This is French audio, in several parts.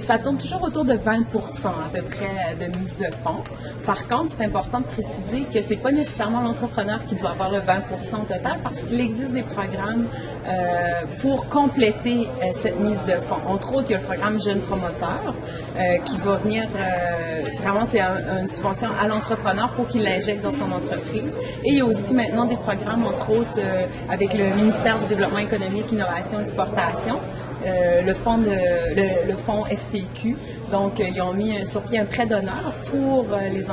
Ça tourne toujours autour de 20 à peu près de mise de fonds. Par contre, c'est important de préciser que c'est pas nécessairement l'entrepreneur qui doit avoir le 20 au total parce qu'il existe des programmes pour compléter cette mise de fonds. Entre autres, il y a le programme Jeunes Promoteurs qui va venir, vraiment c'est une subvention à l'entrepreneur pour qu'il l'injecte dans son entreprise. Et il y a aussi maintenant des programmes, entre autres, avec le ministère du Développement économique, Innovation et Exportation. Le fonds FTQ. Donc, ils ont mis sur pied un prêt d'honneur pour les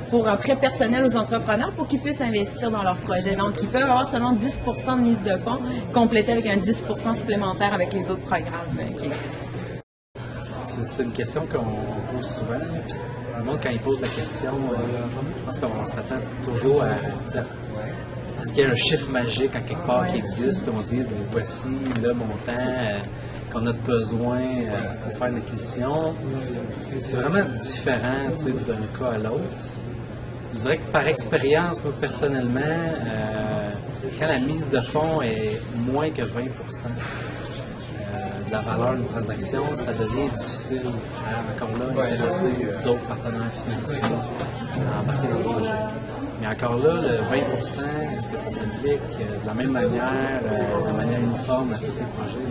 pour un prêt personnel aux entrepreneurs pour qu'ils puissent investir dans leurs projets. Donc, ils peuvent avoir seulement 10 de mise de fonds, complété avec un 10 supplémentaire avec les autres programmes qui existent. C'est une question qu'on pose souvent. Puis, le monde, quand il pose la question, je pense qu'on s'attend toujours à dire est-ce qu'il y a un chiffre magique en quelque part qui existe, puis on se dit voici le montant qu'on a besoin pour faire l'acquisition. C'est vraiment différent d'un cas à l'autre. Je dirais que par expérience, moi personnellement, quand la mise de fonds est moins que 20 de la valeur d'une transaction, ça devient difficile encore là d'intéresser d'autres partenaires financiers à embarquer dans le projet. Mais encore là, le 20 est-ce que ça s'applique de la même manière, de manière uniforme à tous les projets?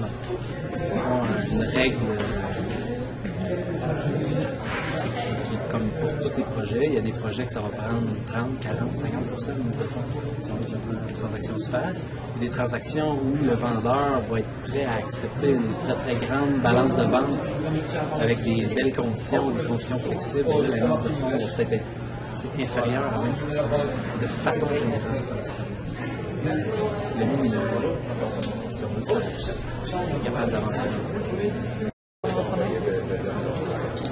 C'est pas une règle qui, comme pour tous les projets, il y a des projets que ça va prendre 30, 40, 50 de mise de fonds si on veut que la transaction se fasse. Il y a des transactions où le vendeur va être prêt à accepter une très très grande balance de vente avec des belles conditions, des conditions flexibles. Là, la mise de fonds va peut-être être inférieur à 20% de façon générale. Le minimum, si on veut ça, est capable d'avancer.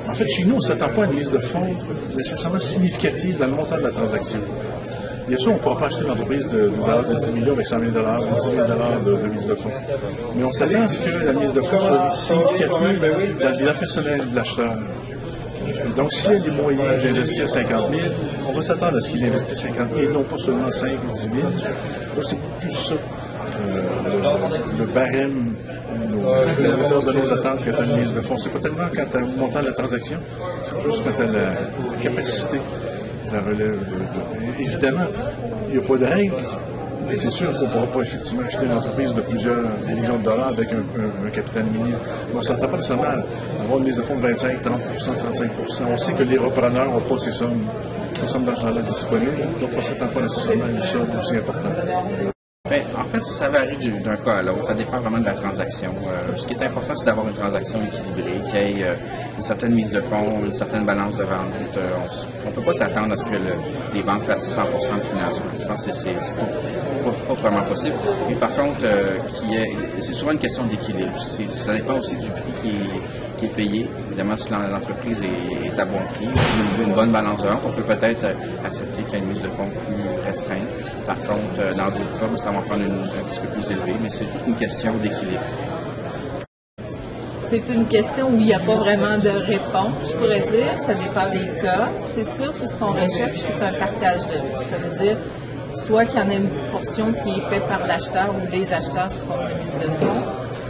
En fait, chez nous, on ne s'attend pas à une mise de fonds nécessairement significative dans le montant de la transaction. Bien sûr, on ne pourra pas acheter une entreprise de 10 millions avec 100 000 ou 10 000 de mise de fonds. Mais on s'attend à ce que la mise de fonds soit significative dans le bilan personnel de l'acheteur. Donc, s'il y a les moyens d'investir 50 000, on va s'attendre à ce qu'il investisse 50 000, non pas seulement 5 ou 10 000. Donc, c'est plus ça, le barème, la hauteur de nos attentes quand tu as une mise de fonds. C'est pas tellement quand tu as le montant de la transaction, c'est juste quand tu as la capacité de la relève. Évidemment, il n'y a pas de règle. Et c'est sûr qu'on ne pourra pas effectivement acheter une entreprise de plusieurs millions de dollars avec un capital minime. On ne s'attend pas nécessairement à avoir une mise de fonds de 25, 30 35 On sait que les repreneurs n'ont pas ces sommes d'argent-là disponibles, donc on ne s'attend pas nécessairement à une somme aussi importante. Bien, en fait, ça varie d'un cas à l'autre. Ça dépend vraiment de la transaction. Ce qui est important, c'est d'avoir une transaction équilibrée, qu'il y ait une certaine mise de fonds, une certaine balance de vente. On ne peut pas s'attendre à ce que les banques fassent 100% de financement. Je pense que c'est pas vraiment possible. Mais par contre, c'est souvent une question d'équilibre. Ça dépend aussi du prix qui est payé. Évidemment, si l'entreprise est à bon prix, une bonne balance de vente, on peut peut-être accepter qu'il y ait une mise de fonds plus restreinte. Par contre, dans d'autres cas, ça va prendre un petit peu plus élevé, mais c'est toute une question d'équilibre. C'est une question où il n'y a pas vraiment de réponse, je pourrais dire. Ça dépend des cas. C'est sûr que ce qu'on recherche, c'est un partage de risque. Ça veut dire soit qu'il y en a une portion qui est faite par l'acheteur ou les acheteurs sous forme de mise de fonds.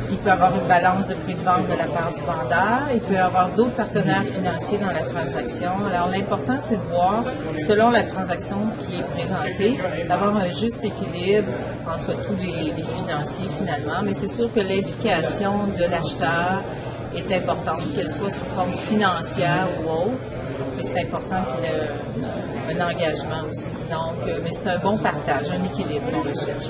Il peut y avoir une balance de prix de vente de la part du vendeur. Il peut y avoir d'autres partenaires financiers dans la transaction. Alors, l'important, c'est de voir, selon la transaction qui est présentée, d'avoir un juste équilibre entre tous les financiers, finalement. Mais c'est sûr que l'implication de l'acheteur est importante, qu'elle soit sous forme financière ou autre. Mais c'est important qu'il y ait un engagement aussi. Donc, mais c'est un bon partage, un équilibre qu'on recherche.